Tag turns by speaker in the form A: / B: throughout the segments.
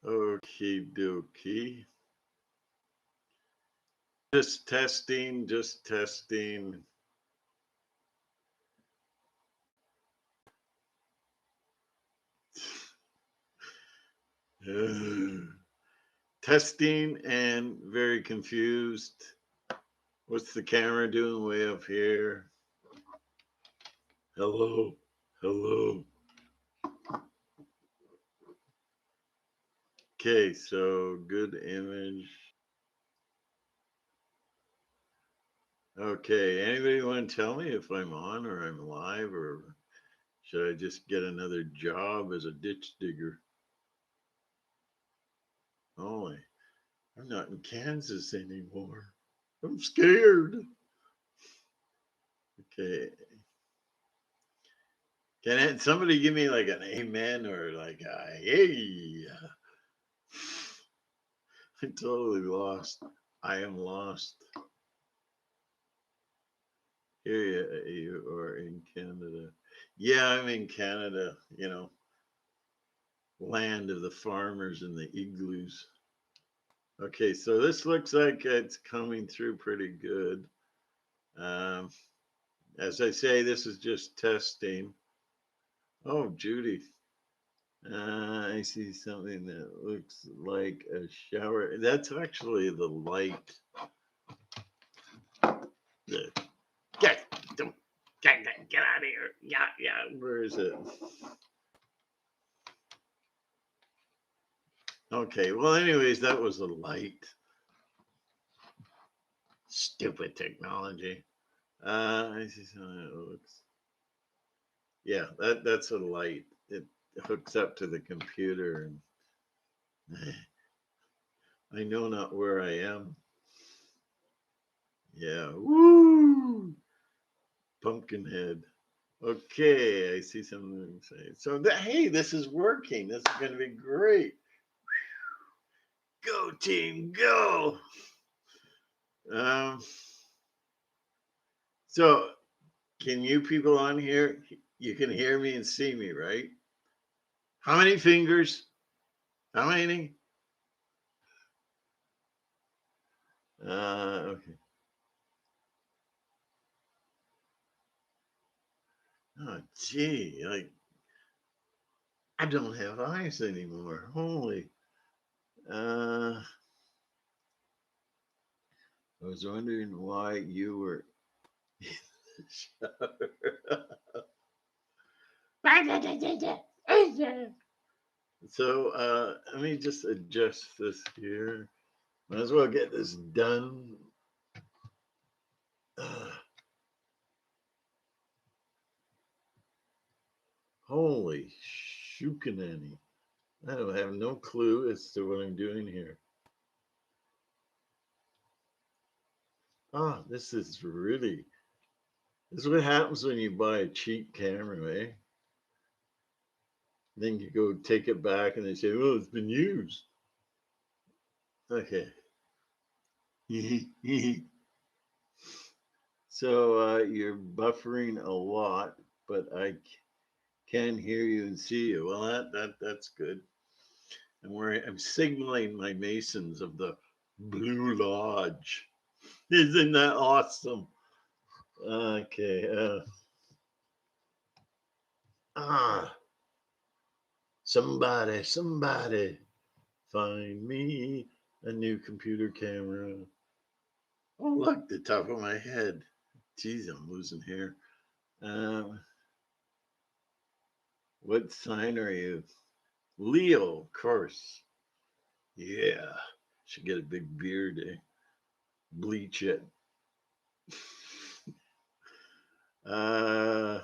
A: Okie dokie. Just testing, just testing. Testing and very confused. What's the camera doing way up here? Hello, hello. Okay, so good image. Okay, anybody want to tell me if I'm on or I'm live, or should I just get another job as a ditch digger? Oh, I'm not in Kansas anymore. I'm scared. Okay. Somebody give me like an amen or like a hey? I'm totally lost. I am lost. Here you are in Canada. Yeah, I'm in Canada, land of the farmers and the igloos. Okay, so this looks like it's coming through pretty good. Um, as I say, this is just testing. Oh, Judy. I see something that looks like a shower. That's actually the light. Get, don't, get out of here. Yeah, yeah. Where is it? Okay. Well, anyways, that was a light. Stupid technology. I see something that looks. Yeah, that's a light. It hooks up to the computer, and I know not where I am. Yeah. Woo! Pumpkinhead. Okay, I see something saying. So hey, this is working. This is going to be great. Go team, go! Um, so can you people on here? You can hear me and see me, right? How many fingers? How many? Okay. Oh, gee, like I don't have eyes anymore. Holy. I was wondering why you were in the shower. So let me just adjust this here. Might as well get this done. Uh, holy shukanani. I don't have no clue as to what I'm doing here. Ah, this is really. This is what happens when you buy a cheap camera, eh? Then you go take it back and they say, "Oh, it's been used." Okay. So you're buffering a lot, but I can hear you and see you. Well, that's good. I'm signaling my Masons of the Blue Lodge. Isn't that awesome? Okay. Ah, somebody, find me a new computer camera. Oh, look, the top of my head. Geez, I'm losing hair. Um, what sign are you? Leo, of course. Yeah. Should get a big beard, eh? Bleach it. Uh,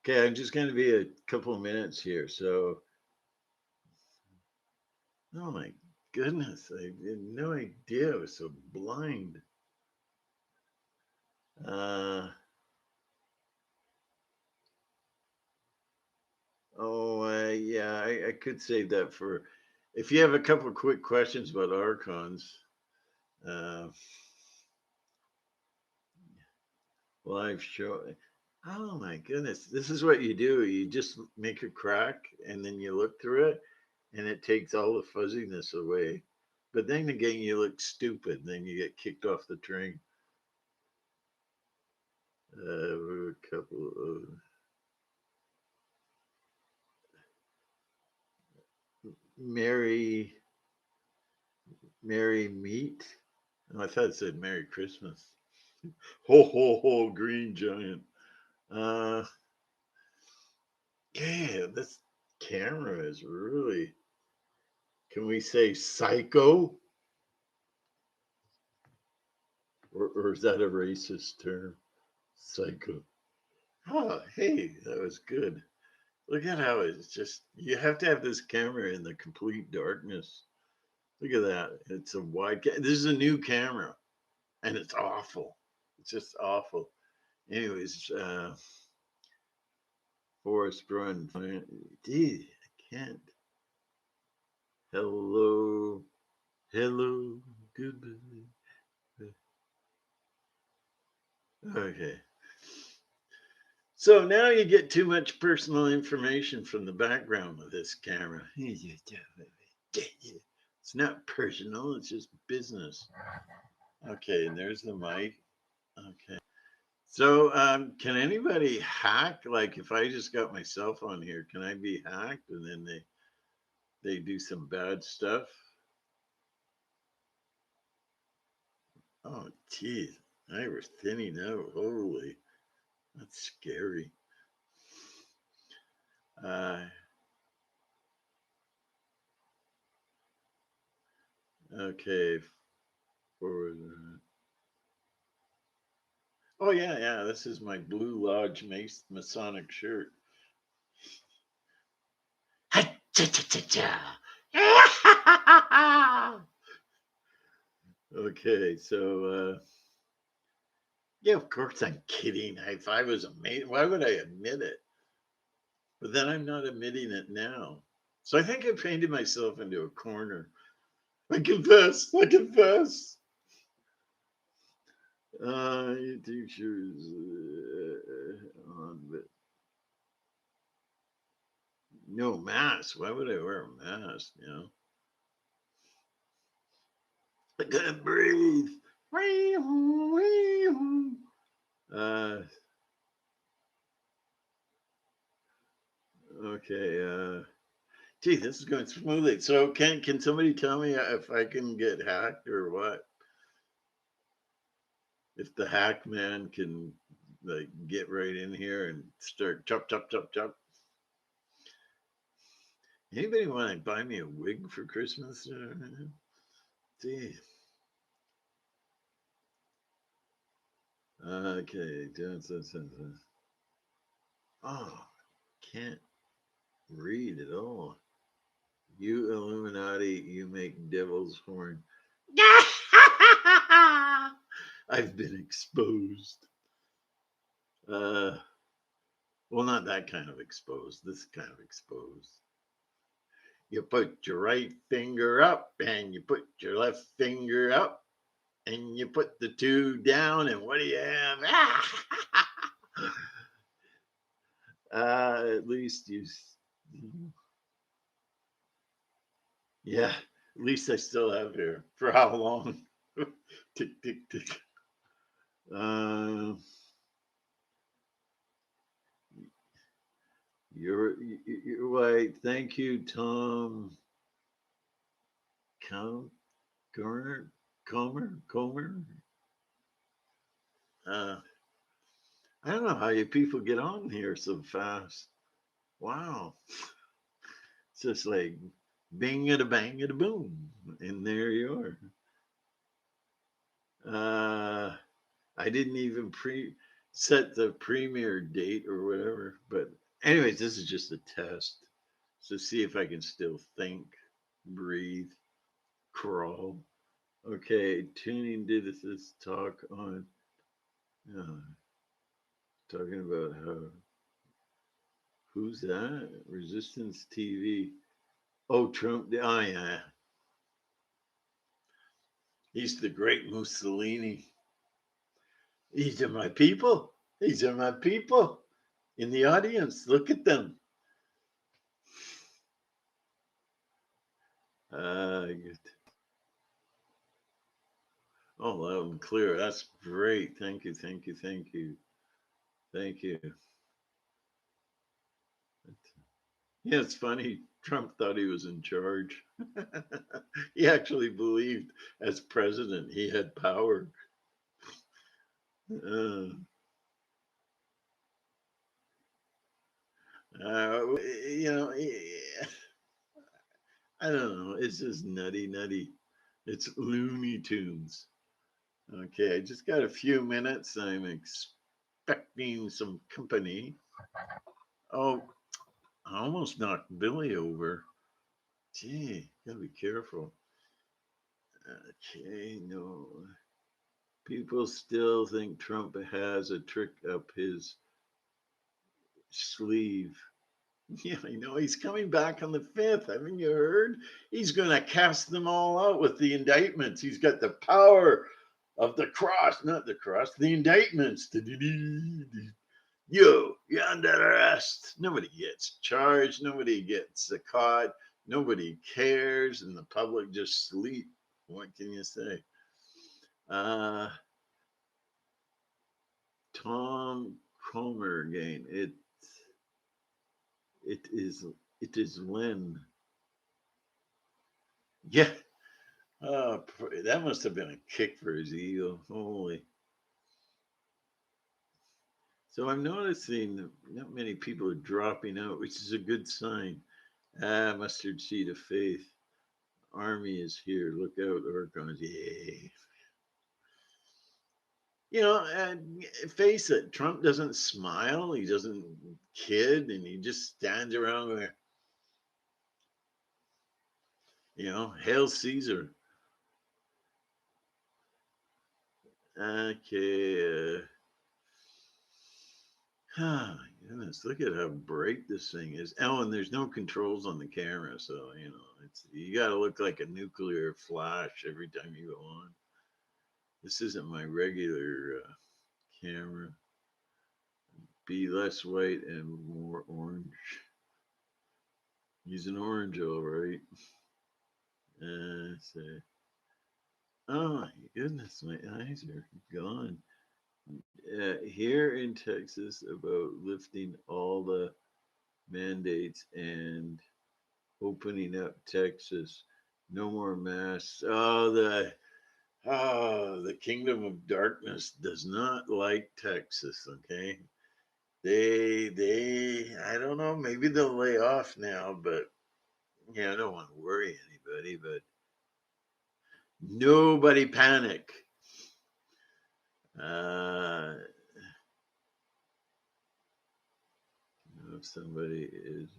A: okay, I'm just going to be a couple of minutes here. So, oh my goodness, I had no idea I was so blind. Uh, yeah, I could save that for if you have a couple of quick questions about archons. Uh, live show. Oh my goodness, this is what you do. You just make a crack and then you look through it. and it takes all the fuzziness away. But then again, you look stupid. Then you get kicked off the train. A couple of Merry Meat. Oh, I thought it said Merry Christmas. Ho ho ho, Green Giant. Uh, yeah, this camera is really. Can we say psycho? Or is that a racist term? Psycho. Oh, hey, that was good. Look at how it's just, you have to have this camera in the complete darkness. Look at that. It's a this is a new camera and it's awful. It's just awful. Anyways, Forest Run. Gee, I can't. Hello. Hello. Goodbye. Okay. So now you get too much personal information from the background of this camera. It's not personal, it's just business. Okay, and there's the mic. Okay. So can anybody hack? Like if I just got myself on here, can I be hacked and then they do some bad stuff? Oh geez, I was thinning out. Holy, that's scary. Uh, okay, forward. Oh yeah, yeah. This is my Blue Lodge Masonic shirt. Okay, so yeah, of course I'm kidding. If I was amazing, why would I admit it? But then I'm not admitting it now. So I think I painted myself into a corner. I confess. I confess. Your teacher's on, but no mask. Why would I wear a mask? You know, I couldn't breathe. Uh, okay. Gee, this is going smoothly. So can somebody tell me if I can get hacked or what? If the hack man can like get right in here and start chop chop chop chop. Anybody want to buy me a wig for Christmas? Gee. Okay. Oh, can't read at all. You Illuminati, you make devil's horn. I've been exposed. Uh, well, not that kind of exposed. This kind of exposed. You put your right finger up and you put your left finger up and you put the two down, and what do you have? At least you, yeah, at least I still have hair. For how long? Tick, tick, tick. Uh, you're right. Thank you, Tom. Garner, Comer. Uh, I don't know how you people get on here so fast. Wow. It's just like bing it a bang it a boom. And there you are. I didn't even set the premiere date or whatever. But anyways, this is just a test. So see if I can still think, breathe, crawl. Okay, tuning did this talk on uh, talking about how who's that? Resistance TV. Oh, Trump. Oh, yeah. He's the great Mussolini. These are my people. These are my people in the audience. Look at them. Good. Oh, loud and clear. That's great. Thank you. Thank you. Thank you. Thank you. Yeah, it's funny. Trump thought he was in charge. He actually believed as president he had power. Uh, you know, I don't know. It's just nutty, nutty. It's Looney Tunes. Okay, I just got a few minutes. I'm expecting some company. Oh, I almost knocked Billy over. Gee, gotta be careful. Okay, no. People still think Trump has a trick up his sleeve. Yeah, I know. He's coming back on the 5th. Haven't you heard? He's going to cast them all out with the indictments. He's got the power of the cross, not the cross, the indictments. Yo, you're under arrest. Nobody gets charged. Nobody gets caught. Nobody cares. And the public just sleep. What can you say? Uh, Tom Cromer again. It is it is Lynn. Yeah. That must have been a kick for his ego. Holy. So I'm noticing that not many people are dropping out, which is a good sign. Mustard seed of faith. Army is here. Look out, Orcons. Yay. And face it, Trump doesn't smile. He doesn't kid, and he just stands around going, Hail Caesar. Okay. Oh my goodness, look at how bright this thing is. Oh, and there's no controls on the camera, so it's you got to look like a nuclear flash every time you go on. This isn't my regular camera. Be less white and more orange. Use an orange, all right. So, oh my goodness, my eyes are gone. Here in Texas, about lifting all the mandates and opening up Texas. No more masks. The kingdom of darkness does not like Texas. Okay, they I don't know. Maybe they'll lay off now, but I don't want to worry anybody. But nobody panic. Uh, if somebody is.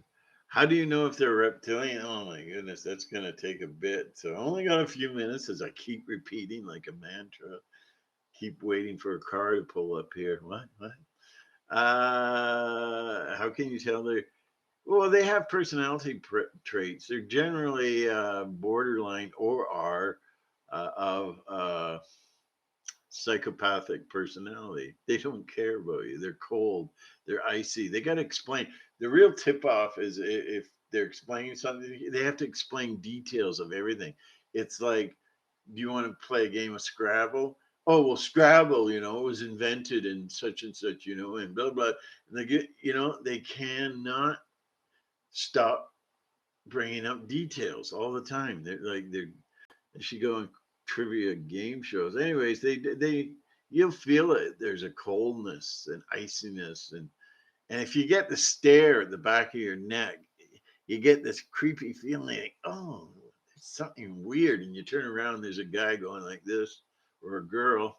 A: How do you know if they're reptilian? Oh my goodness, that's going to take a bit. So I only got a few minutes as I keep repeating like a mantra. Keep waiting for a car to pull up here. What? How can you tell they? Well, they have personality traits. They're generally borderline or are of psychopathic personality. They don't care about you. They're cold. They're icy. They got to explain. The real tip off is if they're explaining something, they have to explain details of everything. It's like, do you want to play a game of Scrabble? Oh, well, Scrabble, it was invented in such and such, and blah, blah. And they get, they cannot stop bringing up details all the time. They should go on trivia game shows. Anyways, you'll feel it. There's a coldness and iciness, and if you get the stare at the back of your neck, you get this creepy feeling like, oh, there's something weird, and you turn around, there's a guy going like this, or a girl.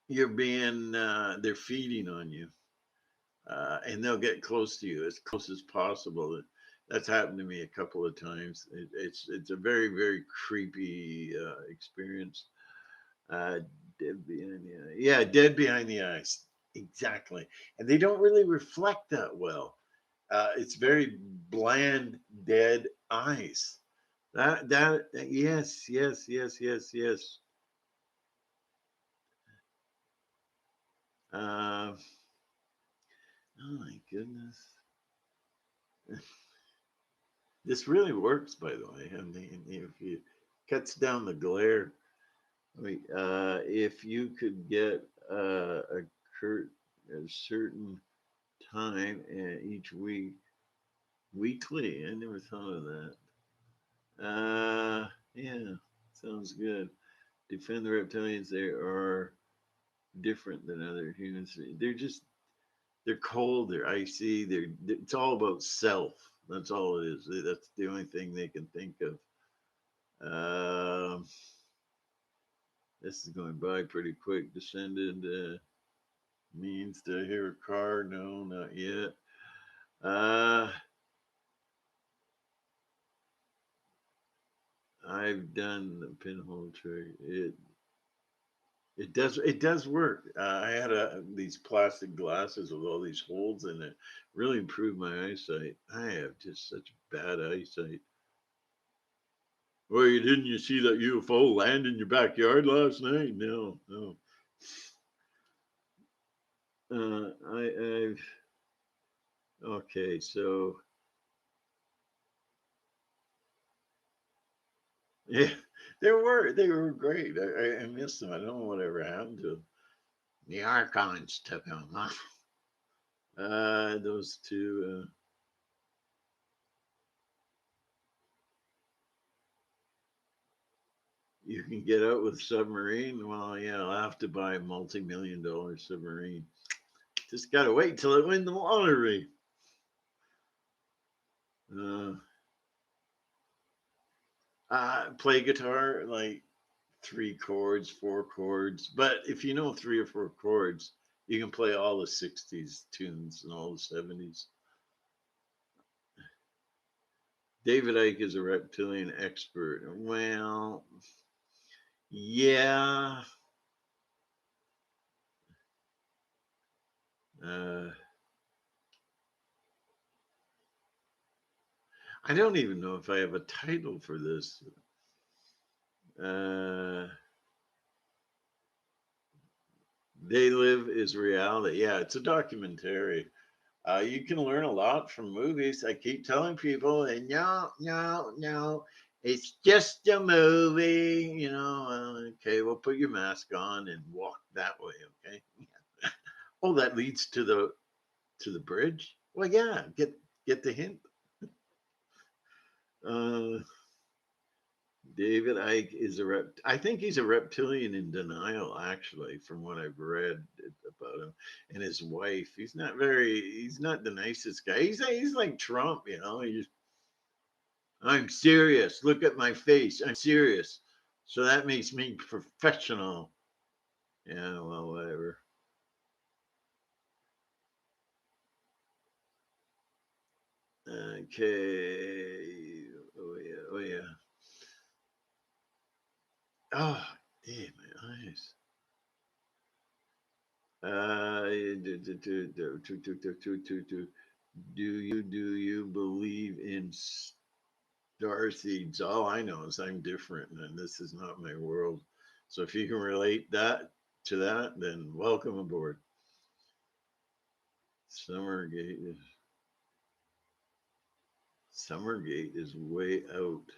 A: They're feeding on you, and they'll get close to you as close as possible. That's happened to me a couple of times. It's a very very creepy experience. Uh, dead behind the eye. Yeah, dead behind the eyes. Exactly, and they don't really reflect that well. It's very bland, dead eyes. That yes, yes, yes, yes, yes. Uh, oh my goodness. This really works, by the way. I mean, if you cuts down the glare. Wait, if you could get curt, a certain time each week, weekly. I never thought of that. Yeah, sounds good. Defend the reptilians. They are different than other humans. They're cold. They're icy. It's all about self. That's all it is. That's the only thing they can think of. Um, this is going by pretty quick. Descended means to hear a car. No, not yet. Uh, I've done the pinhole trick. It does work. I had these plastic glasses with all these holes in it. Really improved my eyesight. I have just such bad eyesight. Well, you see that UFO land in your backyard last night? No, no. I've okay. So yeah, they were great. I missed them. I don't know whatever happened to them. The Archons took them. Huh? Those two. You can get out with submarine. Well, yeah, I'll have to buy a multi-million-dollar submarine. Just gotta wait till I win the lottery. Uh, play guitar like three chords, four chords. But if you know three or four chords, you can play all the '60s tunes and all the '70s. David Icke is a reptilian expert. Well, yeah. Uh, I don't even know if I have a title for this. Uh, They Live is reality. Yeah, it's a documentary. You can learn a lot from movies. I keep telling people, and no, no, no, it's just a movie. Okay, well, put your mask on and walk that way. Okay. Oh, that leads to the bridge. Well, yeah, get the hint. Uh, David Icke is I think he's a reptilian in denial, actually, from what I've read about him and his wife. He's not the nicest guy. He's like Trump, I'm serious. Look at my face. I'm serious. So that makes me professional. Yeah, well, whatever. Okay. Oh yeah. Oh yeah. Oh, damn my eyes. Do you believe in star seeds? All I know is I'm different, and this is not my world. So if you can relate that to that, then welcome aboard. Summergate is Summergate is way out.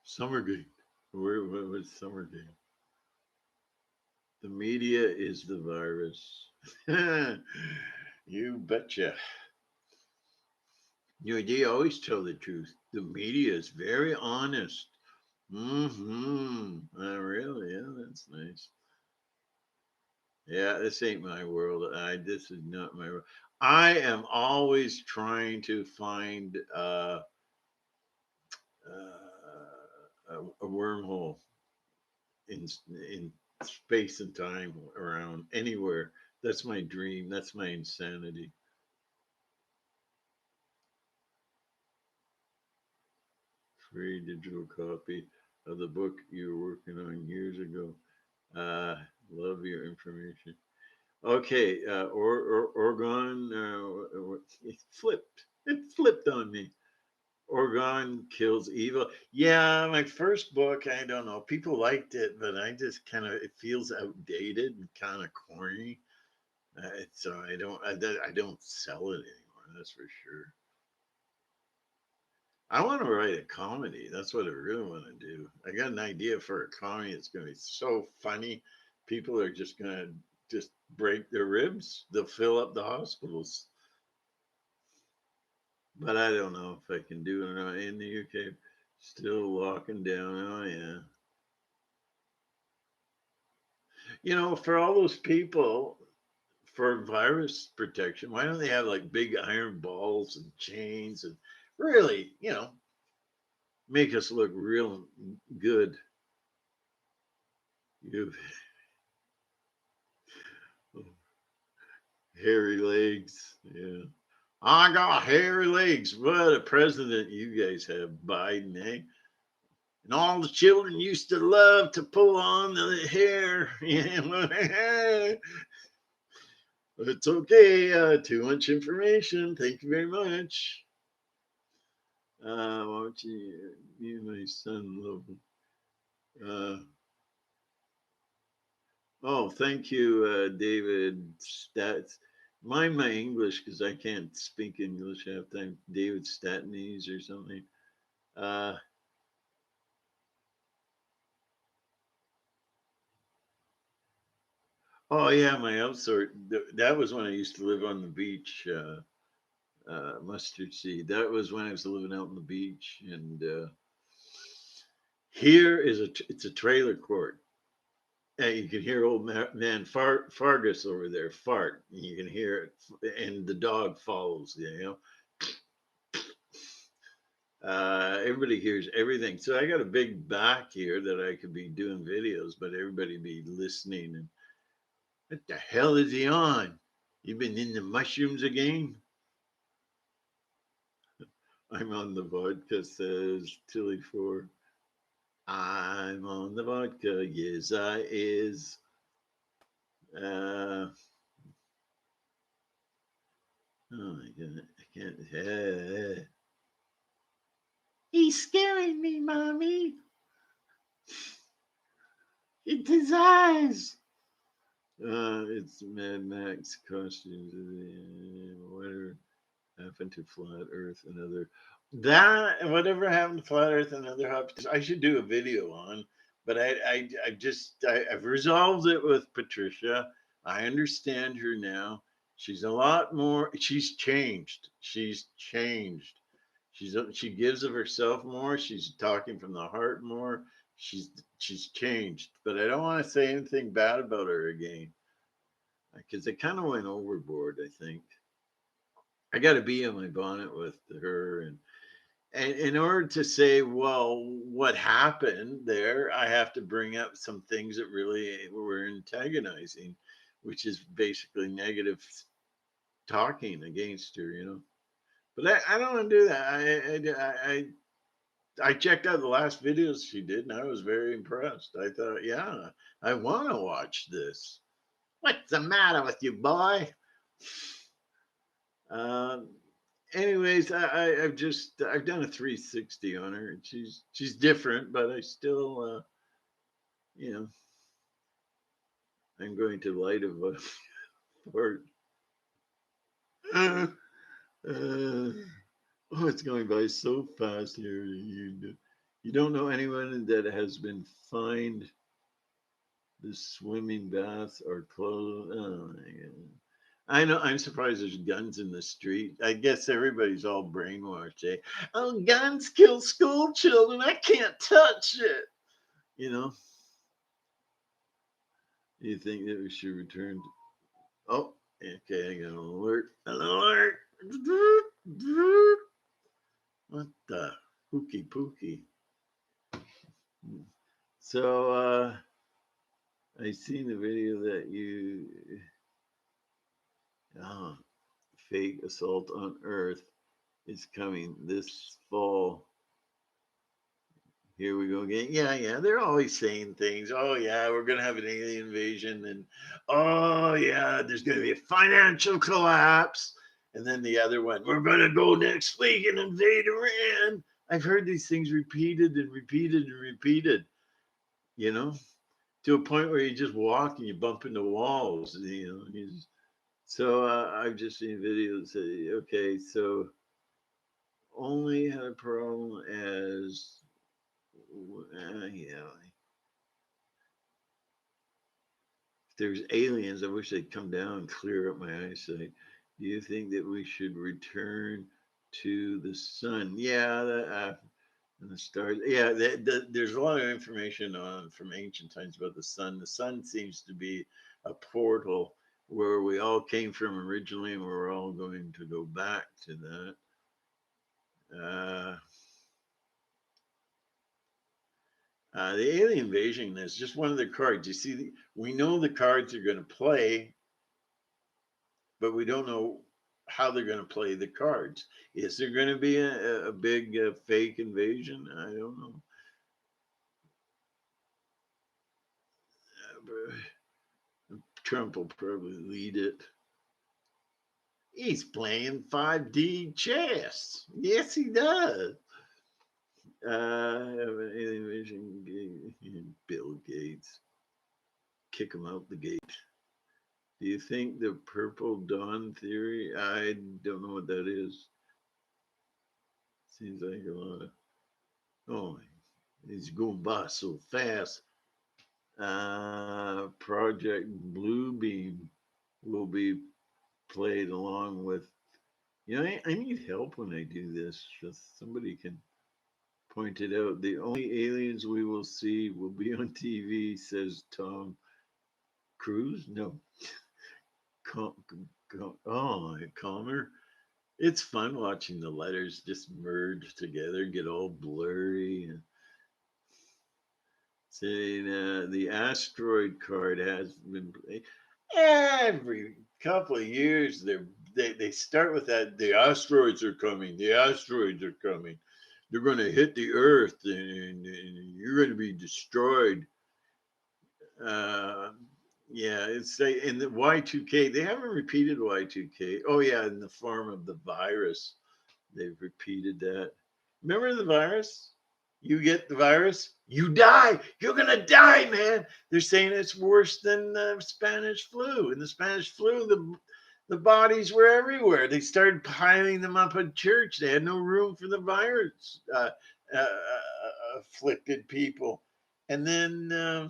A: Summergate. What was Summergate? The media is the virus. You betcha. They always tell the truth. The media is very honest. Mm-hmm. Really? Yeah, that's nice. Yeah, this ain't my world. This is not my world. I am always trying to find a wormhole in in space and time around anywhere. That's my dream. That's my insanity. Free digital copy of the book you were working on years ago. Uh, love your information. Okay, Orgon, it flipped. It flipped on me. Orgon kills evil. Yeah, my first book, I don't know. People liked it, but I just it feels outdated and kind of corny. So I don't sell it anymore. That's for sure. I want to write a comedy. That's what I really want to do. I got an idea for a comedy. It's going to be so funny. People are just going to just break their ribs. They'll fill up the hospitals. But I don't know if I can do it or not. In the UK, still locking down. Oh, yeah. For all those people, for virus protection, why don't they have like big iron balls and chains and really, make us look real good? You hairy legs. Yeah. I got hairy legs. What a president you guys have, Biden, eh? And all the children used to love to pull on the hair. It's okay. Too much information. Thank you very much. Why don't you and my son love oh, thank you, David Stats. Mind my English because I can't speak English half time. David Statnese or something. Uh, oh yeah, my outsort. That was when I used to live on the beach. Mustard seed. That was when I was living out on the beach, and here is it's a trailer court. And you can hear old man Fargus over there fart. You can hear it, and the dog follows. Everybody hears everything. So I got a big back here that I could be doing videos, but everybody be listening. And what the hell is he on? You been in the mushrooms again? I'm on the vodka, says Tilly Four. I'm on the vodka, yes I is. Uh, oh my god, I can't. He's scaring me, mommy. It's his eyes. It's Mad Max costumes. Whatever happened to Flat Earth and other whatever happened to Flat Earth and other hobbies. I should do a video on, but I've resolved it with Patricia. I understand her now. She's a lot more. She's changed. She's changed. She gives of herself more. She's talking from the heart more. She's she's changed. But I don't want to say anything bad about her again because it kind of went overboard. I think I got to be in my bonnet with her, and in order to say, well, what happened there, I have to bring up some things that really were antagonizing, which is basically negative talking against her. But I don't want to do that. I checked out the last videos she did, and I was very impressed. I thought, yeah, I want to watch this. What's the matter with you, boy? Um, anyways, I've done a 360 on her. She's different, but I still you know I'm going to light of a fort. Uh, uh, oh, it's going by so fast here. You don't know anyone that has been fined the swimming bath or clothes. Oh my god. I know. I'm surprised there's guns in the street. I guess everybody's all brainwashed. Eh? Oh, guns kill school children. I can't touch it. You know. You think that we should return? Oh, okay. I got an alert. An alert. What the hooky pooky? So I seen the video that you oh, fake assault on Earth is coming this fall. Here we go again. Yeah, yeah. They're always saying things. Oh, yeah, we're going to have an alien invasion. And oh, yeah, there's going to be a financial collapse. And then the other one, we're going to go next week and invade Iran. I've heard these things repeated and repeated and repeated, you know, to a point where you just walk and you bump into walls, So I've just seen videos say, okay, so only had a problem as, yeah. If there's aliens, I wish they'd come down and clear up my eyesight. Do you think that we should return to the sun? Yeah, and the stars. Yeah, there's a lot of information on from ancient times about the sun. The sun seems to be a portal where we all came from originally, and we're all going to go back to that. Uh, the alien invasion is just one of the cards. You see, we know the cards are going to play, but we don't know how they're going to play the cards. Is there going to be a big fake invasion? I don't know. Trump will probably lead it. He's playing 5D chess. Yes, he does. Alien invasion. Bill Gates. Kick him out the gate. Do you think the purple dawn theory? I don't know what that is. Seems like a lot of. Oh, he's going by so fast. Project Bluebeam will be played along with. I need help when I do this. Just somebody can point it out. The only aliens we will see will be on TV, says Tom Cruise. No, oh, Connor. It's fun watching the letters just merge together, get all blurry. And saying the asteroid card has been played every couple of years. They start with that. The asteroids are coming. The asteroids are coming. They're going to hit the Earth, and you're going to be destroyed. Uh, yeah, it's like in the Y2K. They haven't repeated Y2K. Oh yeah, in the form of the virus, they've repeated that. Remember the virus? You get the virus, you die. You're gonna die, man. They're saying it's worse than the Spanish flu. In the Spanish flu, the bodies were everywhere. They started piling them up at church. They had no room for the virus afflicted people. And then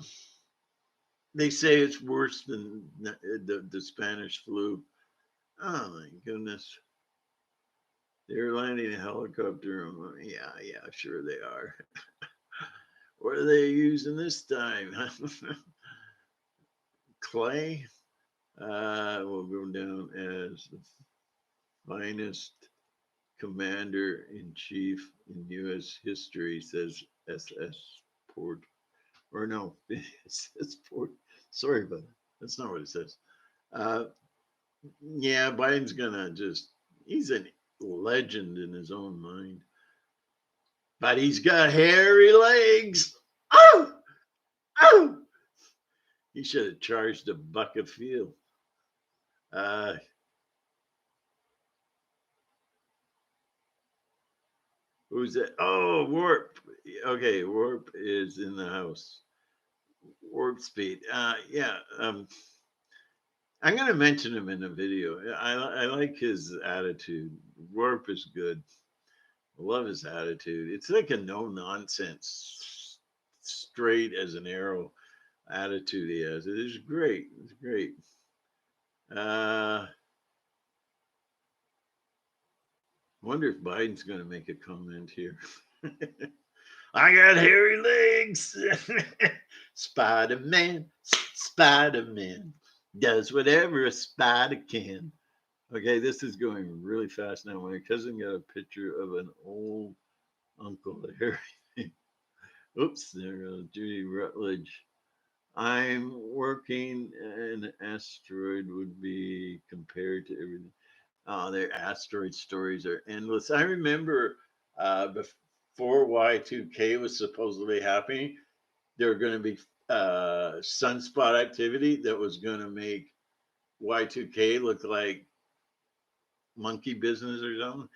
A: they say it's worse than the Spanish flu. Oh my goodness. They're landing a helicopter. Yeah, sure they are. What are they using this time? Clay will go down as the finest commander in chief in U.S. history, says SS Port. Or no, SS Port. Sorry about that. That's not what it says. Uh, yeah, Biden's gonna he's a legend in his own mind. But he's got hairy legs. Oh, oh! He should have charged $1 a field. Uh, who's that? Oh, Warp. Okay, Warp is in the house. Warp Speed. Yeah. I'm gonna mention him in the video. I like his attitude. Warp is good. I love his attitude. It's like a no nonsense, straight as an arrow attitude he has. It is great. It's great. Wonder if Biden's going to make a comment here. I got hairy legs. Spider Man, Spider Man does whatever a spider can. Okay, this is going really fast now. My cousin got a picture of an old Uncle Harry. Oops, there goes Judy Rutledge. I'm working, an asteroid would be compared to everything. Their asteroid stories are endless. I remember before Y2K was supposedly happening, there were going to be sunspot activity that was going to make Y2K look like monkey business or something.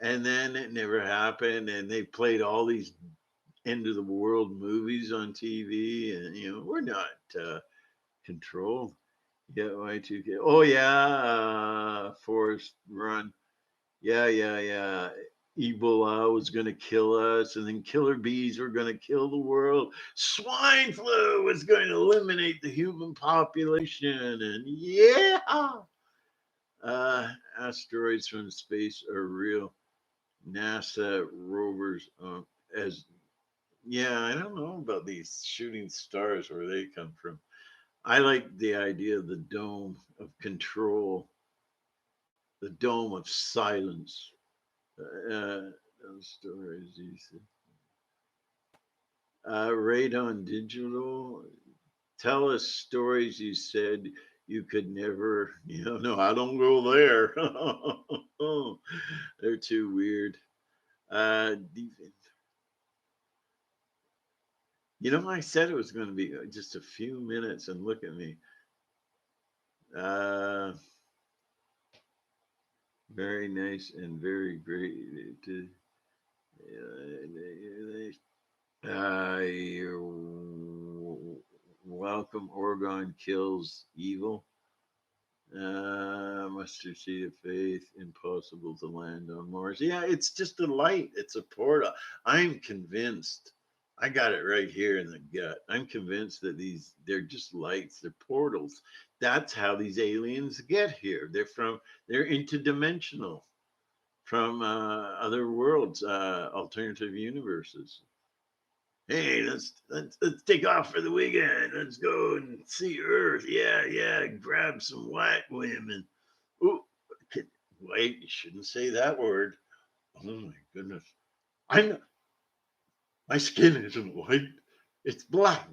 A: And then it never happened. And they played all these end of the world movies on TV. And, we're not controlled. Yeah, Y2K. Oh, yeah. Forest Run. Yeah. Ebola was going to kill us, and then killer bees were going to kill the world. Swine flu was going to eliminate the human population, and yeah, asteroids from space are real. NASA rovers, as yeah, I don't know about these shooting stars where they come from. I like the idea of the dome of control, the dome of silence. Those stories you said. Radon Digital, tell us stories you said you could never, no, I don't go there. They're too weird. I said it was going to be just a few minutes, and look at me. Uh, Very nice and very great. You're welcome. Oregon kills evil. Mustard seed of faith, impossible to land on Mars. Yeah, it's just a light. It's a portal. I'm convinced. I got it right here in the gut. I'm convinced that they're just lights. They're portals. That's how these aliens get here. They're interdimensional from other worlds, alternative universes. Hey, let's take off for the weekend. Let's go and see Earth. Yeah, yeah. Grab some white women. Oh, wait, you shouldn't say that word. Oh my goodness. I'm my skin isn't white. It's black.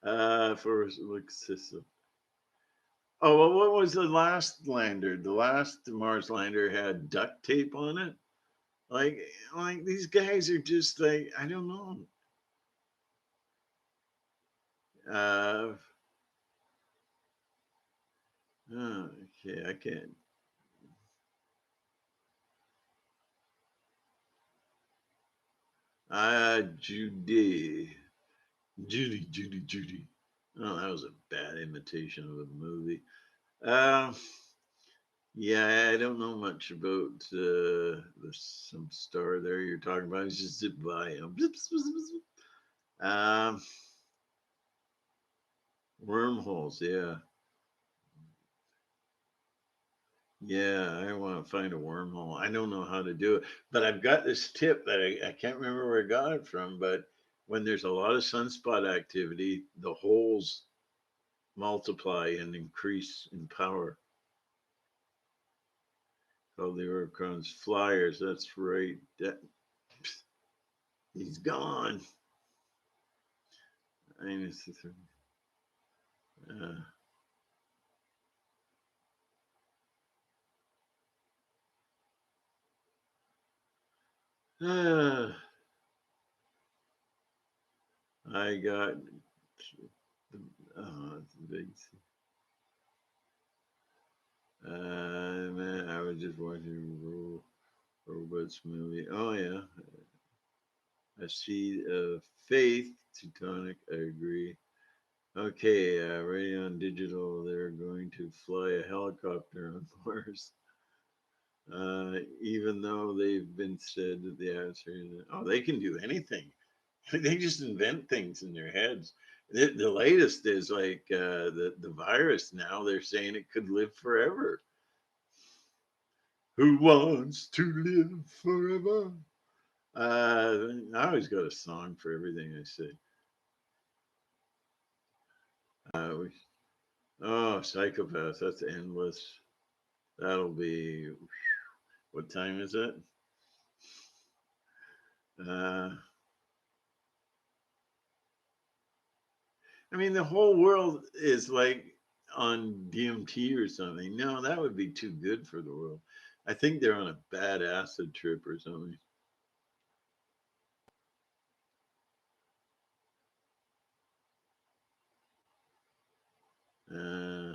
A: For like system. Oh well, what was the last lander? The last Mars lander had duct tape on it. Like, like these guys are just like I don't know. Uh, okay, I can't. Judy. Judy. Oh, that was a bad imitation of a movie. Um, yeah, I don't know much about some star there you're talking about. It's just zip by. Um, Wormholes. Yeah, yeah. I want to find a wormhole. I don't know how to do it, but I've got this tip that I can't remember where I got it from. But when there's a lot of sunspot activity, the holes multiply and increase in power. Called the Oricons Flyers. That's right. He's gone. I mean, uh, uh, I got. It's a big. Man, I was just watching Robots movie. Oh yeah, a seed of faith. Teutonic. I agree. Okay, Rayon Digital. They're going to fly a helicopter on Mars. Even though they've been said that the answer is, oh, they can do anything. They just invent things in their heads. The latest is like the virus. Now they're saying it could live forever. Who wants to live forever? I always got a song for everything I say. We, oh, psychopath. That's endless. That'll be. What time is it? Uh, I mean, the whole world is like on DMT or something. No, that would be too good for the world. I think they're on a bad acid trip or something. Uh,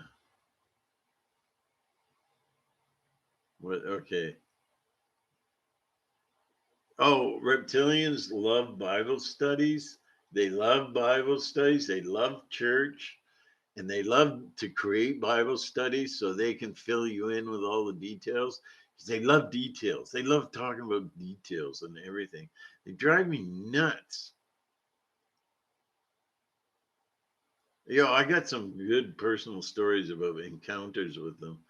A: what? Okay. Oh, reptilians love Bible studies. They love Bible studies. They love church. And they love to create Bible studies so they can fill you in with all the details. They love details. They love talking about details and everything. They drive me nuts. I got some good personal stories about encounters with them.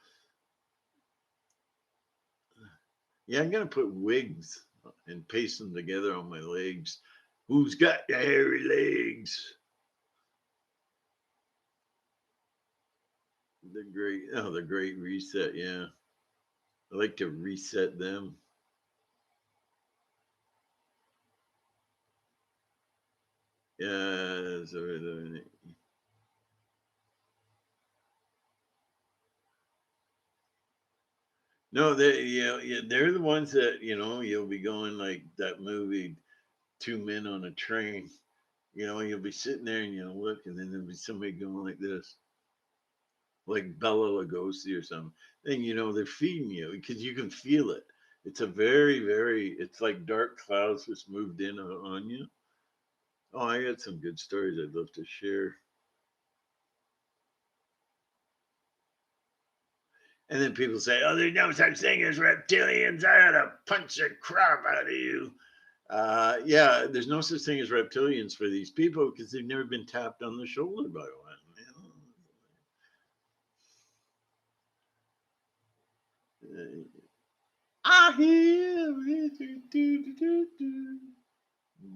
A: Yeah, I'm gonna put wigs and paste them together on my legs. Who's got the hairy legs? The great reset. Yeah, I like to reset them. Yeah, no, they're the ones that you'll be going like that movie, Two Men on a Train. You'll be sitting there and look, and then there'll be somebody going like this, like Bella Lugosi or something. Then they're feeding you because you can feel it. It's a very, very. It's like dark clouds just moved in on you. Oh, I got some good stories I'd love to share. And then people say, "Oh, there's no such thing as reptilians. I had to punch the crap out of you." Yeah, there's no such thing as reptilians for these people because they've never been tapped on the shoulder by one. I hear.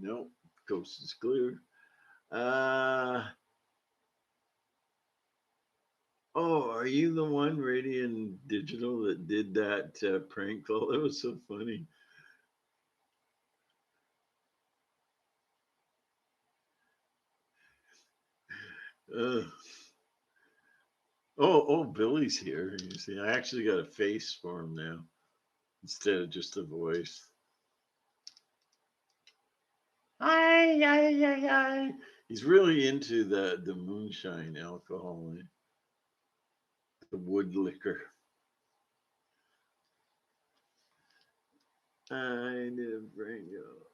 A: Nope, coast is clear. Uh, oh, are you the one, Radiant Digital, that did that prank call? That was so funny. Uh, oh, Billy's here. You see, I actually got a face for him now instead of just a voice. Hi, hi, hi, hi. He's really into the moonshine alcohol, the wood liquor. I did a prank call.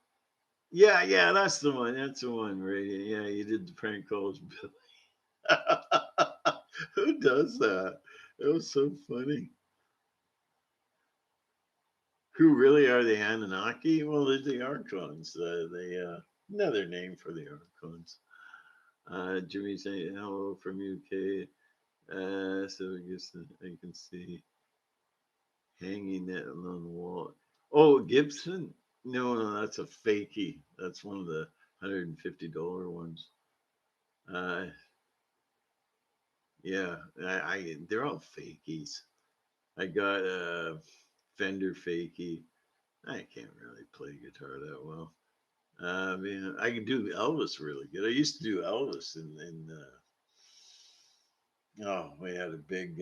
A: Yeah, that's the one. That's the one, Radiant. Yeah, you did the prank calls, Billy. Who does that? It was so funny. Who really are the Anunnaki? Well, they're the Archons. Another name for the Archons. Jimmy saying hello from UK. So I guess I can see hanging that on the wall. Oh, Gibson? No, that's a fakie. That's one of the $150 ones. Uh, yeah, they're all fakies. I got a Fender fakie. I can't really play guitar that well. I mean, I can do Elvis really good. I used to do Elvis, oh, we had a big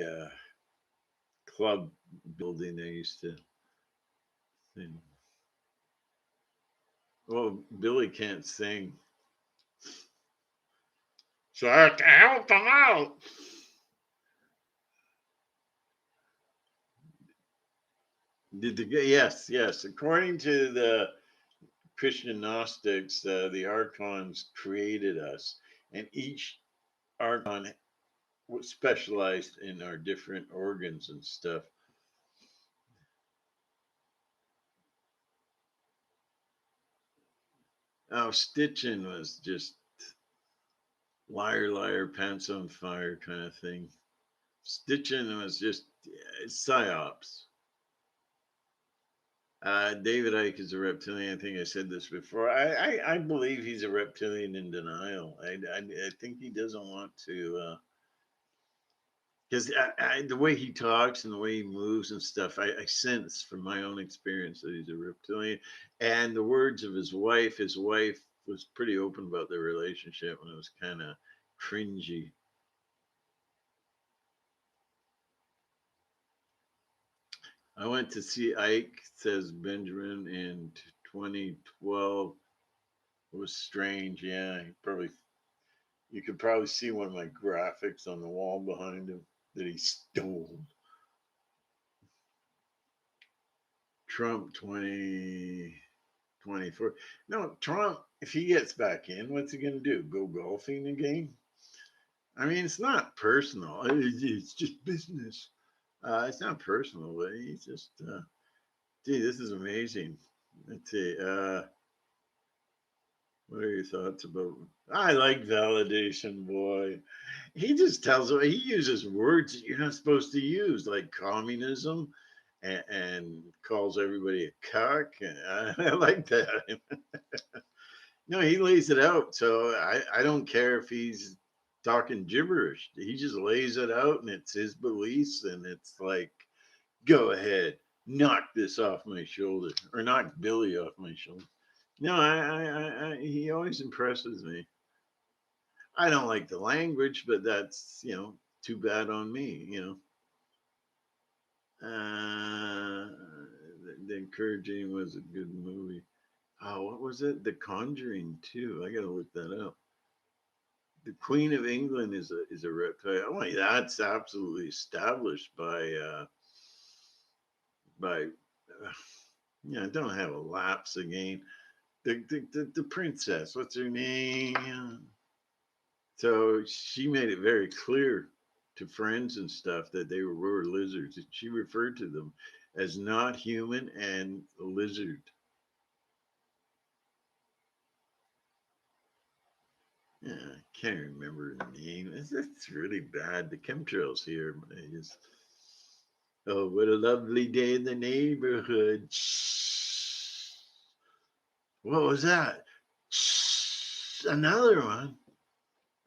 A: club building. I used to sing. Well, Billy can't sing, so I have to help him out. Yes. According to the Christian Gnostics, the archons created us, and each archon was specialized in our different organs and stuff. Oh, stitching was just liar, liar, pants on fire kind of thing. Stitching was just psyops. David Icke is a reptilian. I think I said this before. I believe he's a reptilian in denial. I think he doesn't want to, because the way he talks and the way he moves and stuff, I sense from my own experience that he's a reptilian. And the words of his wife was pretty open about their relationship, and it was kind of cringy. I went to see Ike, says Benjamin, in 2012. It was strange. Yeah, you could probably see one of my graphics on the wall behind him that he stole. Trump 2024. No, Trump, if he gets back in, what's he going to do? Go golfing again? I mean, it's not personal. It's just business. It's not personal, but he's just, gee, this is amazing. Let's see. What are your thoughts about? I like validation, boy. He just tells he uses words that you're not supposed to use, like communism, and calls everybody a cuck. I like that. No, he lays it out. So I don't care if he's talking gibberish. He just lays it out, and it's his beliefs, and it's like, go ahead, knock this off my shoulder, or knock Billy off my shoulder. No, he always impresses me. I don't like the language, but that's, too bad on me. The Encouraging was a good movie. Oh, what was it? The Conjuring too. I gotta look that up. The Queen of England is a reptile. Oh, that's absolutely established by. Yeah, I don't have a lapse again. The princess. What's her name? So she made it very clear to friends and stuff that they were lizards. She referred to them as not human and a lizard. Yeah, I can't remember her name. It's really bad. The chemtrails here. Oh, what a lovely day in the neighborhood. What was that? Another one.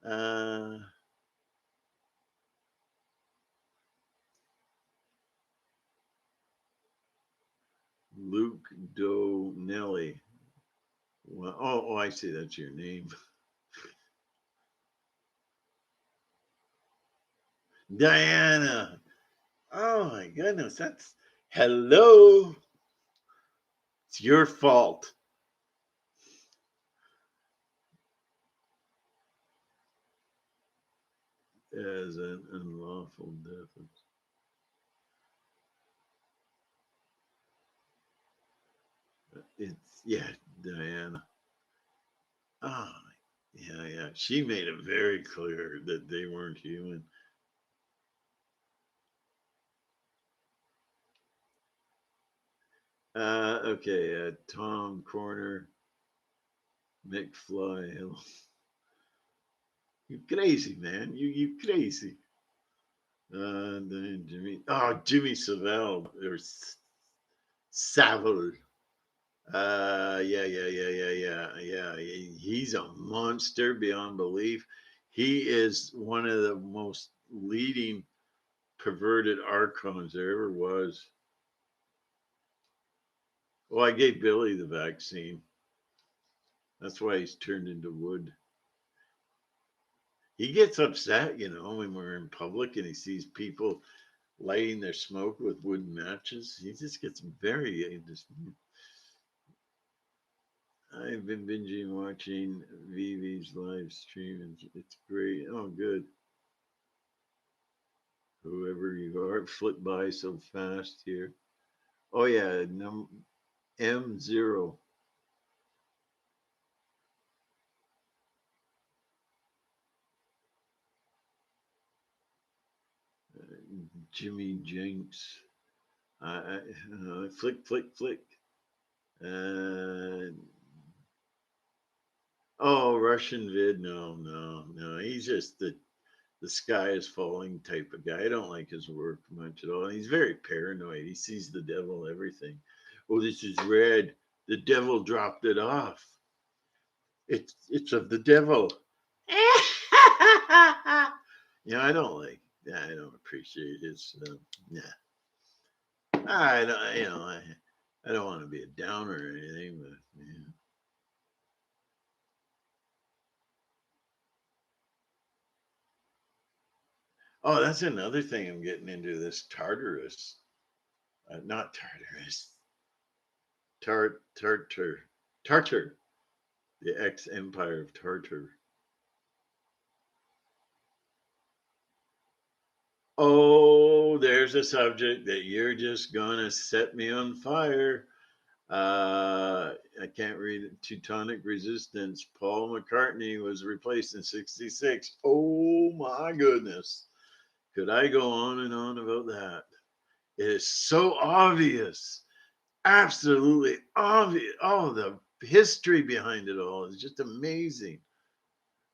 A: Uh, Luke Donnelly. Well, oh, I see. That's your name. Diana. Oh my goodness. That's hello. It's your fault. As an unlawful death. It's, yeah, Diana. Oh, yeah, yeah. She made it very clear that they weren't human. Okay, Tom Corner, McFly. You crazy, man. You crazy. Then Jimmy Savile or Savile. Yeah. He's a monster beyond belief. He is one of the most leading perverted archons there ever was. Well, I gave Billy the vaccine. That's why he's turned into wood. He gets upset, when we're in public and he sees people lighting their smoke with wooden matches. He just gets very. I've been binging watching Vivi's live stream, and it's great. Oh, good. Whoever you are, flip by so fast here. Oh yeah, M0. Jimmy Jinx. Flick. Uh, oh, Russian vid. No. He's just the sky is falling type of guy. I don't like his work much at all. And he's very paranoid. He sees the devil everything. Oh, this is red. The devil dropped it off. It's of the devil. I don't like. Yeah, I don't appreciate his. Yeah, I don't. I don't want to be a downer or anything, but yeah. Oh, that's another thing I'm getting into this Tartarus. Not Tartarus. Tartar. The ex empire of Tartar. Oh, there's a subject that you're just gonna set me on fire. I can't read it. Teutonic resistance. Paul McCartney was replaced in '66. Oh my goodness. Could I go on and on about that? It is so obvious, absolutely obvious. Oh, the history behind it all is just amazing.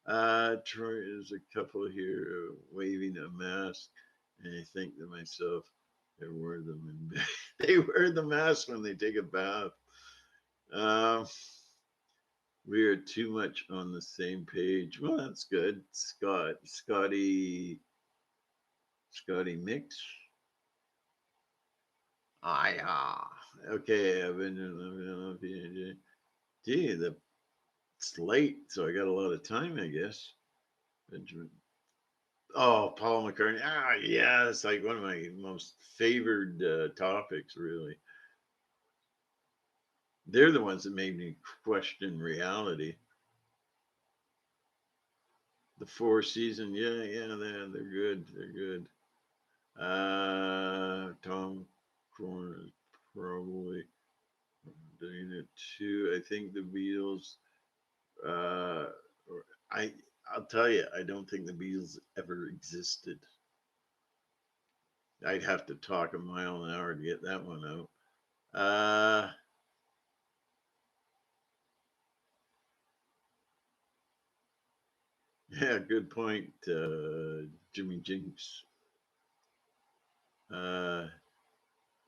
A: Troy, there's a couple here waving a mask, and I think to myself, they wear them in bed. They wear the mask when they take a bath. Um, we are too much on the same page. Well, that's good. Scotty Mix. Ah, yeah. Okay, I've been. Gee, it's late, so I got a lot of time, I guess. Benjamin. Oh, Paul McCartney. Ah, yeah, it's like one of my most favored topics, really. They're the ones that made me question reality. The Four Season, yeah, they're good. They're good. Tom Corner is probably doing it too. I think the Beatles. Uh, I I'll tell you, I don't think the Beatles ever existed. I'd have to talk a mile an hour to get that one out. Yeah, good point, Jimmy Jinks. Uh,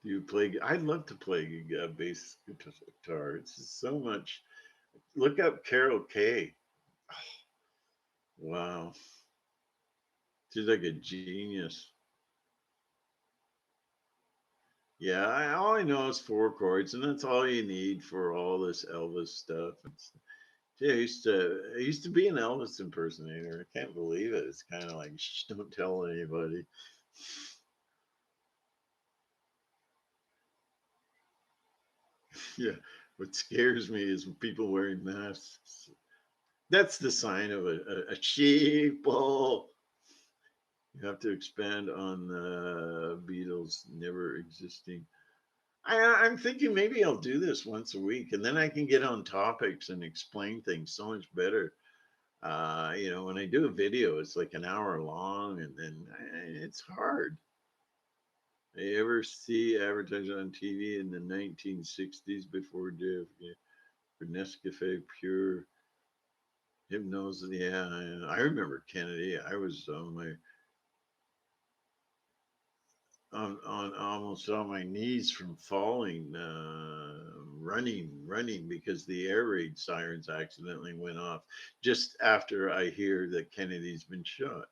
A: do you play? I'd love to play bass guitar. It's just so much. Look up Carol Kay. Wow, she's like a genius. Yeah, all I know is four chords, and that's all you need for all this Elvis stuff. Yeah, I used to be an Elvis impersonator. I can't believe it. It's kind of like, shh, don't tell anybody. Yeah, what scares me is when people wearing masks. That's the sign of a sheeple. You have to expand on the Beatles never existing. I'm thinking maybe I'll do this once a week, and then I can get on topics and explain things so much better. When I do a video, it's like an hour long, and then it's hard. You ever see advertising on TV in the 1960s before JFK? For Nescafe Pure, Hypnosis. Yeah, I remember Kennedy. I was on almost on my knees from falling, running because the air raid sirens accidentally went off just after I hear that Kennedy's been shot.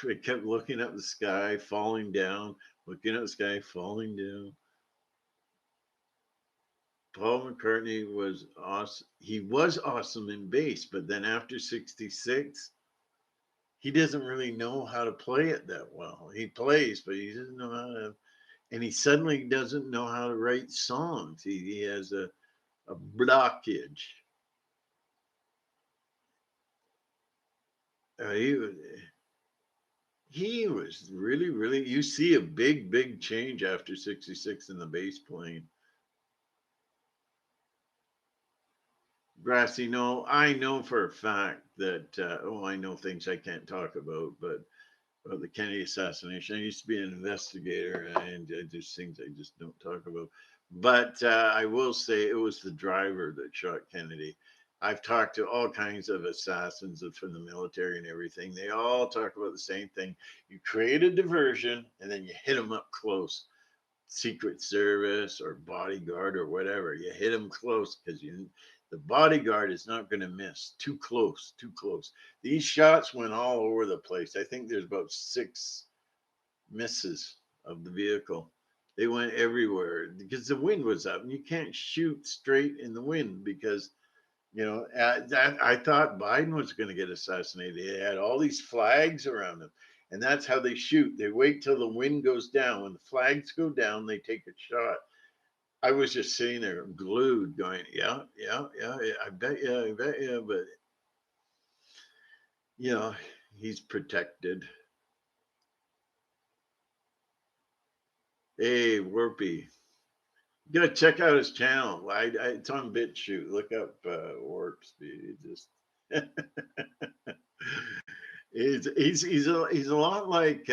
A: I kept looking up the sky, falling down, looking up the sky, falling down. Paul McCartney was awesome. He was awesome in bass, but then after 66, he doesn't really know how to play it that well. He plays, but he doesn't know how to, and he suddenly doesn't know how to write songs. He has a blockage. Uh, he, was- he was really, really, you see a big change after 66 in the bass playing. Grassy, no, I know for a fact that, I know things I can't talk about, but the Kennedy assassination. I used to be an investigator, and there's things I just don't talk about. But I will say it was the driver that shot Kennedy. I've talked to all kinds of assassins from the military and everything. They all talk about the same thing. You create a diversion, and then you hit them up close. Secret Service or bodyguard or whatever. You hit them close because the bodyguard is not going to miss. Too close, too close. These shots went all over the place. I think there's about 6 misses of the vehicle. They went everywhere because the wind was up, and you can't shoot straight in the wind because that I thought Biden was going to get assassinated. They had all these flags around him, and that's how they shoot. They wait till the wind goes down. When the flags go down, they take a shot. I was just sitting there glued, going, "Yeah, yeah, yeah. I bet you, I bet you." But you know, he's protected. Hey, Warpy, you gotta check out his channel. It's on BitChute. Look up Warp Speed. Just he's a lot like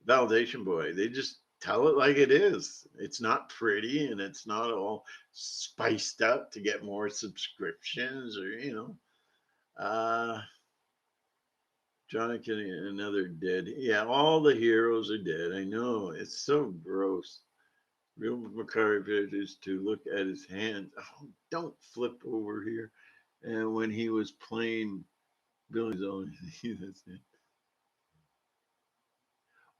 A: Validation boy. They just tell it like it is. It's not pretty and it's not all spiced up to get more subscriptions or, Jonathan, another dead. Yeah, all the heroes are dead. I know. It's so gross. Real McCartney is to look at his hands. Oh, don't flip over here. And when he was playing Billy's own, that's it.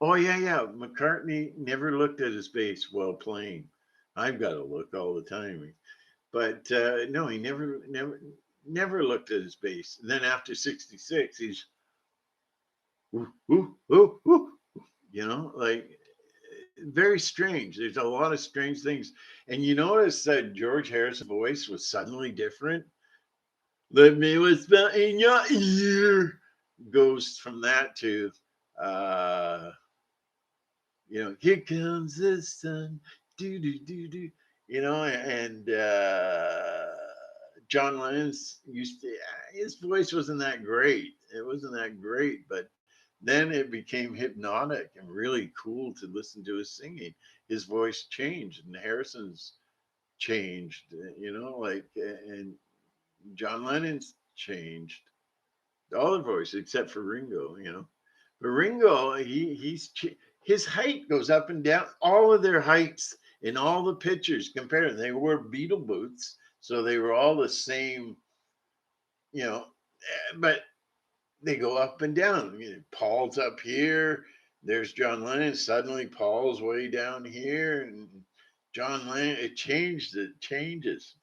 A: Oh yeah, yeah. McCartney never looked at his bass while playing. I've got to look all the time, but no, he never looked at his bass. And then after '66, he's ooh, ooh, ooh, ooh, like very strange. There's a lot of strange things, and you notice that George Harrison's voice was suddenly different. Let me whisper in your ear goes from that to uh here comes the sun, do do do do, and John Lennon's used to, his voice wasn't that great. It wasn't that great, but then it became hypnotic and really cool to listen to his singing. His voice changed, and Harrison's changed, and John Lennon's changed. All the voice except for Ringo. But Ringo, his height goes up and down. All of their heights in all the pictures compared, they wore Beatle boots, so they were all the same, but they go up and down. Paul's up here. There's John Lennon. Suddenly, Paul's way down here, and John Lennon. It changed. It changes.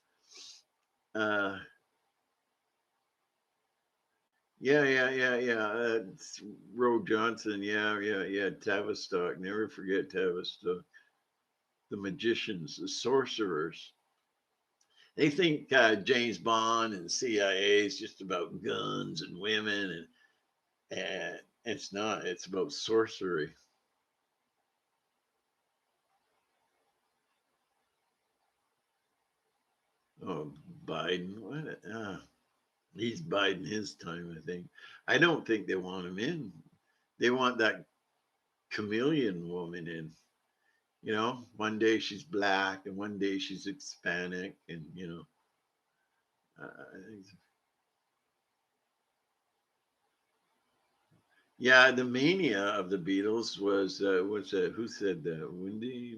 A: Uh, Yeah, yeah, yeah, yeah. Roe Johnson. Yeah, yeah, yeah. Tavistock. Never forget Tavistock. The magicians, the sorcerers. They think James Bond and CIA is just about guns and women, and it's not. It's about sorcery. Oh, Biden. What? He's biding his time, I think. I don't think they want him in. They want that chameleon woman in. One day she's black and one day she's Hispanic, and uh, yeah, the mania of the Beatles was what's that? Who said that? Windy,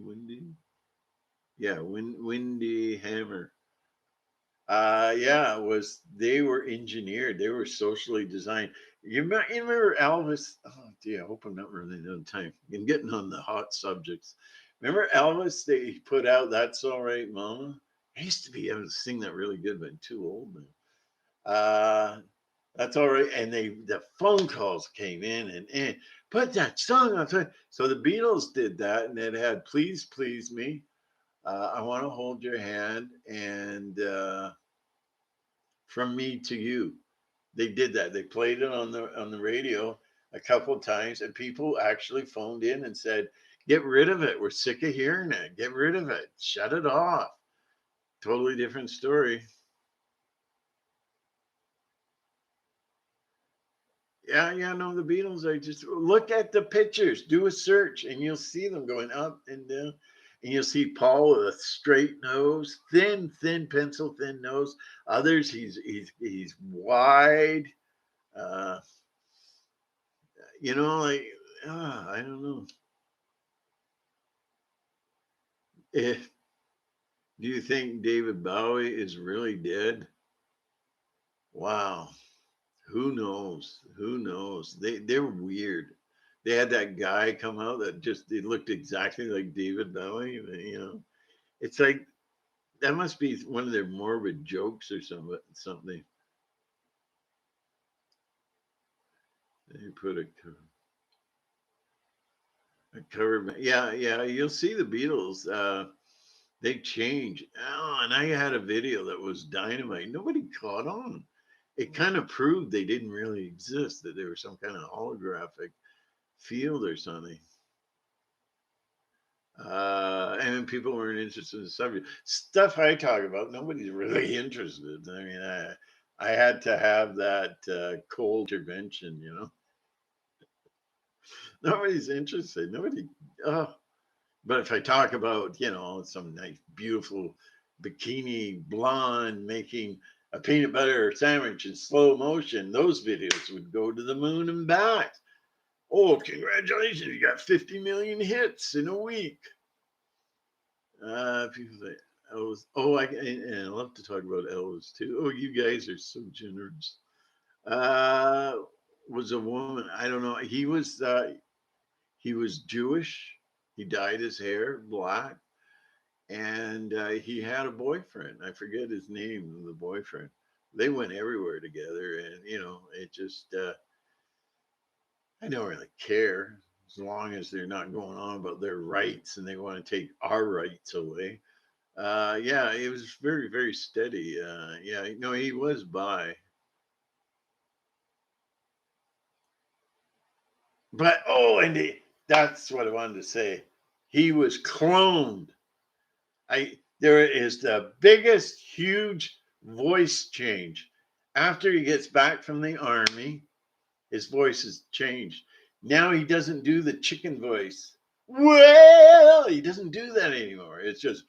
A: yeah, Windy Hammer. Yeah, it was they were engineered, they were socially designed. You remember Elvis? Oh, gee, I hope I'm not running out of time. I'm getting on the hot subjects. Remember Elvis? They put out "That's All Right, Mama." I used to be able to sing that really good, but I'm too old now. That's all right. And the phone calls came in and put that song on. So the Beatles did that, and it had "Please Please Me." I want to hold your hand, and "From Me to You." They did that. They played it on the radio a couple of times, and people actually phoned in and said, "Get rid of it. We're sick of hearing it. Get rid of it. Shut it off." Totally different story. Yeah, yeah, no, the Beatles are just look at the pictures, do a search, and you'll see them going up and down. And you'll see Paul with a straight nose, thin pencil thin nose. Others, he's wide. Uh, like I don't know. If Do you think David Bowie is really dead? Wow. Who knows? Who knows? They're weird. They had that guy come out that just it looked exactly like David Bowie. It's like that must be one of their morbid jokes or something. They put a cover. Yeah, yeah. You'll see the Beatles. They change. Oh, and I had a video that was dynamite. Nobody caught on. It kind of proved they didn't really exist. That they were some kind of holographic field or something. And people weren't interested in the subject. Stuff I talk about, nobody's really interested. I mean, I had to have that cold intervention. Nobody's interested. Nobody. Oh, but if I talk about, some nice, beautiful bikini blonde making a peanut butter sandwich in slow motion, those videos would go to the moon and back. Oh, congratulations! You got 50 million hits in a week. People say Elvis. Oh, and I love to talk about Elvis too. Oh, you guys are so generous. Uh, was a woman. I don't know. He was Jewish. He dyed his hair black, and he had a boyfriend. I forget his name. The boyfriend. They went everywhere together, and it just. I don't really care as long as they're not going on about their rights and they want to take our rights away. Yeah, it was very, very steady. Yeah, no, he was by. But that's what I wanted to say. He was cloned. There is the biggest, huge voice change after he gets back from the army. His voice has changed. Now he doesn't do the chicken voice. Well, he doesn't do that anymore. It's just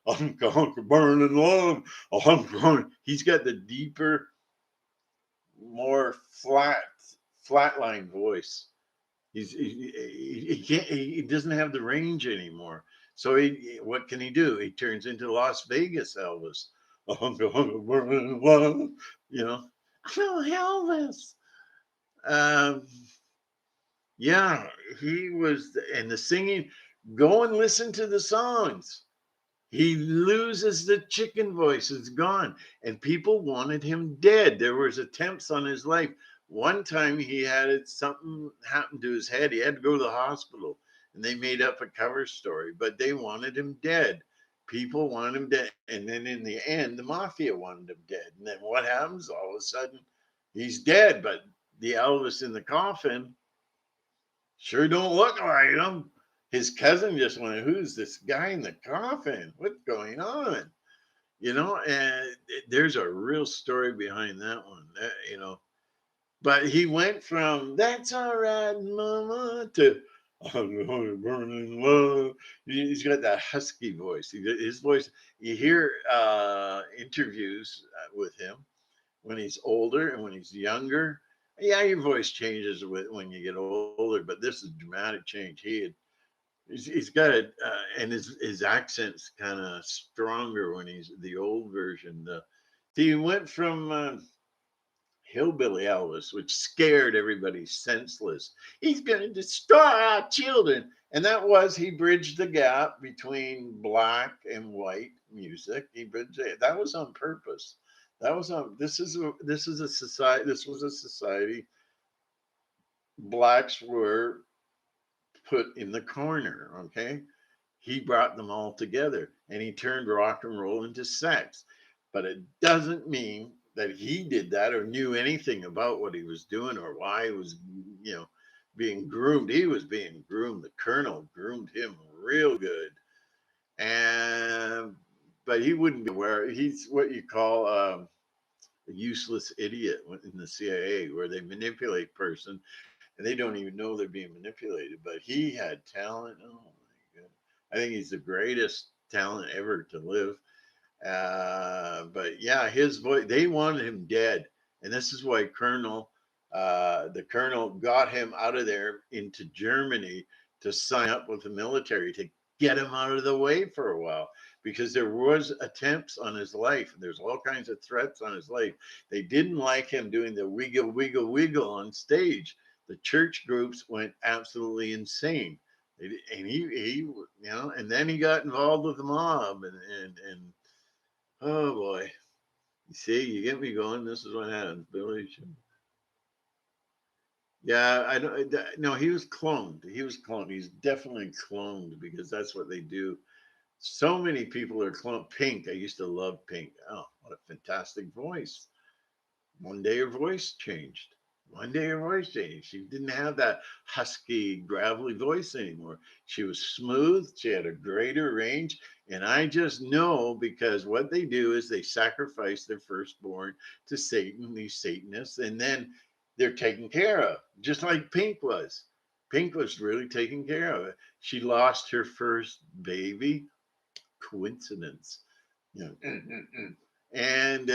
A: I'm going to burn in love. I'm going. He's got the deeper, more flatline voice. He can't. He doesn't have the range anymore. So what can he do? He turns into Las Vegas Elvis. I'm going to burn in love. You know, oh Elvis. Um, Yeah, he was, and the singing. Go and listen to the songs. He loses the chicken voice; it's gone, and people wanted him dead. There was attempts on his life. One time, he had something happened to his head. He had to go to the hospital, and they made up a cover story. But they wanted him dead. People wanted him dead, and then in the end, the mafia wanted him dead. And then what happens? All of a sudden, he's dead. But the Elvis in the coffin sure don't look like him. His cousin just went, "Who's this guy in the coffin? What's going on?" And there's a real story behind that one. But he went from "That's all right, Mama" to "I'm going to burn in love." He's got that husky voice. His voice. You hear interviews with him when he's older and when he's younger. Yeah, your voice changes when you get older, but this is dramatic change. He's got it, and his accent's kind of stronger when he's the old version. He went from hillbilly Elvis, which scared everybody senseless. He's going to destroy our children, and that was he bridged the gap between black and white music. He bridged it. That was on purpose. That was on. This is a society. This was a society blacks were put in the corner. Okay, he brought them all together and he turned rock and roll into sex. But it doesn't mean that he did that or knew anything about what he was doing or why he was, you know, being groomed. He was being groomed. The colonel groomed him real good. And but he wouldn't be aware. He's what you call a useless idiot in the CIA, where they manipulate person and they don't even know they're being manipulated. But he had talent. Oh my god! I think he's the greatest talent ever to live. But yeah, his voice. They wanted him dead, and this is why the colonel got him out of there into Germany to sign up with the military to get him out of the way for a while because there was attempts on his life. There's all kinds of threats on his life. They didn't like him doing the wiggle wiggle wiggle on stage. The church groups went absolutely insane. And and then he got involved with the mob, and oh boy, you see, you get me going. This is what happens, Billy. Yeah, I don't. No, he was cloned. He was cloned. He's definitely cloned because that's what they do. So many people are cloned. Pink. I used to love Pink. Oh, what a fantastic voice. One day her voice changed. One day her voice changed. She didn't have that husky, gravelly voice anymore. She was smooth. She had a greater range. And I just know because what they do is they sacrifice their firstborn to Satan, these Satanists, and then they're taken care of, just like Pink was. Pink was really taking care of it. She lost her first baby. Coincidence. You know, and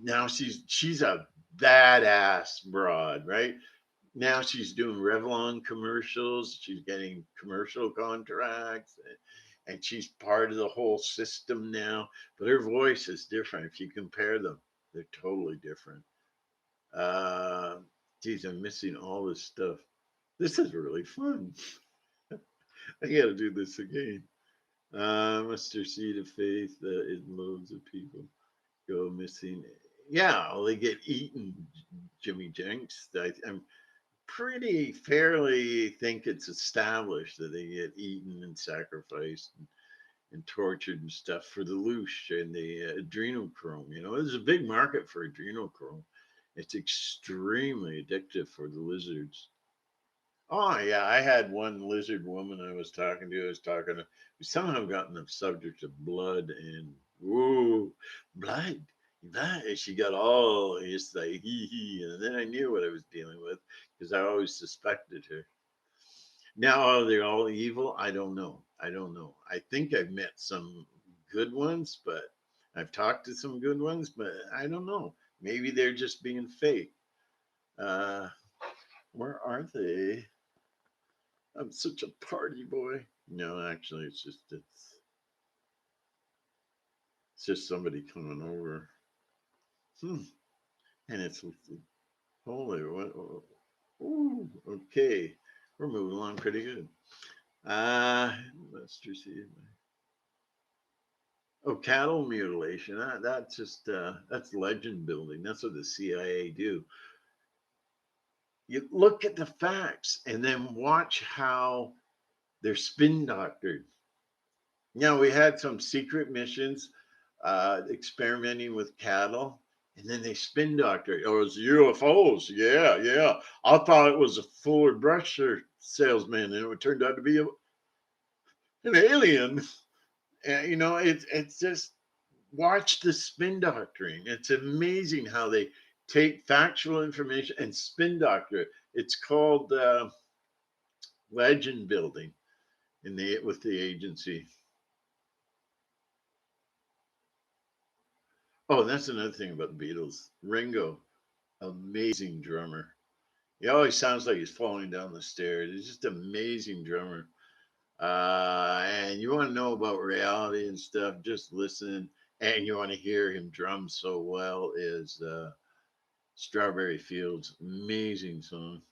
A: now she's a badass broad, right? Now she's doing Revlon commercials. She's getting commercial contracts, and she's part of the whole system now. But her voice is different. If you compare them, they're totally different. Uh, Geez, I'm missing all this stuff. This is really fun. I got to do this again. Mustard seed of faith in loads of people go missing. Yeah, well, they get eaten, Jimmy Jenks. I'm pretty fairly think it's established that they get eaten and sacrificed and tortured and stuff for the loosh and the adrenochrome. You know, there's a big market for adrenochrome. It's extremely addictive for the lizards. Oh yeah, I had one lizard woman I was talking to. I was talking to. We somehow gotten the subject of blood and whoa, blood, blood. And she got all just like hee hee, and then I knew what I was dealing with because I always suspected her. Now are they all evil? I don't know. I don't know. I think I've met some good ones, but I've talked to some good ones, but I don't know. Maybe they're just being fake. Uh, where are they? I'm such a party boy. No, actually, it's just somebody coming over. Hmm. And it's holy. What? Ooh, okay. We're moving along pretty good. Let's just see. Oh, cattle mutilation. That's just that's legend building. That's what the CIA do. You look at the facts and then watch how they're spin doctored. Yeah, we had some secret missions experimenting with cattle, and then they spin doctor. Oh, it was UFOs. Yeah, yeah. I thought it was a Fuller Brusher salesman, and it turned out to be an alien. And, you know, it's just watch the spin doctoring. It's amazing how they take factual information and spin doctor it. It's called legend building in the with the agency. Oh, that's another thing about the Beatles. Ringo, amazing drummer. He always sounds like he's falling down the stairs. He's just amazing drummer. And you want to know about reality and stuff, just listen. And you want to hear him drum so well is Strawberry Fields. Amazing song.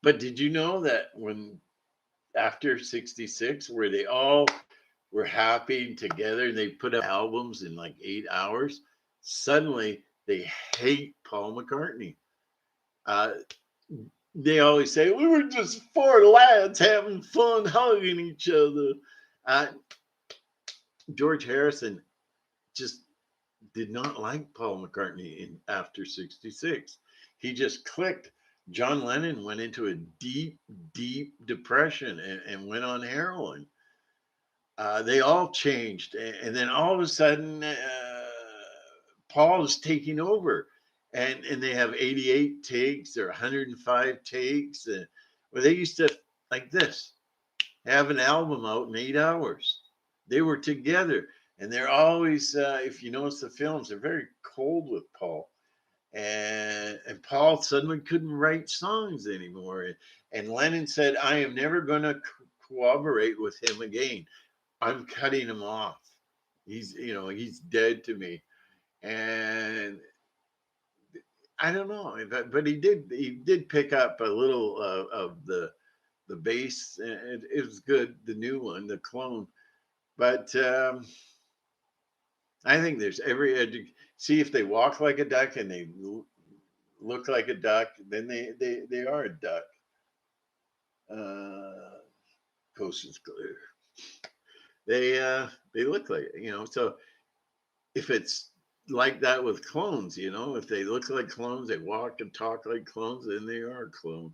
A: But did you know that when after 66, where they all were happy together and they put up albums in like 8 hours, suddenly they hate Paul McCartney. Uh, they always say we were just four lads having fun hugging each other. Uh, George Harrison just did not like Paul McCartney in after 66. He just clicked. John Lennon went into a deep, deep depression and went on heroin. They all changed. And then all of a sudden, Paul is taking over. And they have 88 takes or 105 takes. Well, they used to, like this, have an album out in 8 hours. They were together. And they're always, if you notice the films, they're very cold with Paul. And Paul suddenly couldn't write songs anymore. And Lennon said, I am never going to cooperate with him again. I'm cutting him off. He's dead to me. And I don't know, but he did pick up a little of the bass. It was good, the new one, the clone. But I think there's every see if they walk like a duck and they look like a duck, then they are a duck. Uh, Coast is clear. They look like So if it's like that with clones, if they look like clones, they walk and talk like clones, then they are a clone.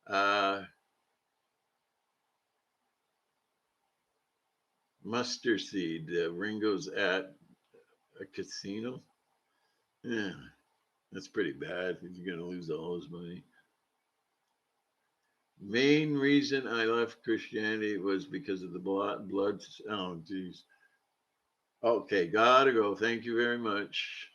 A: Uh, Mustard seed. Ringo's at a casino. Yeah, that's pretty bad. You're gonna lose all his money. Main reason I left Christianity was because of the blood. Oh, geez. Okay, gotta go. Thank you very much.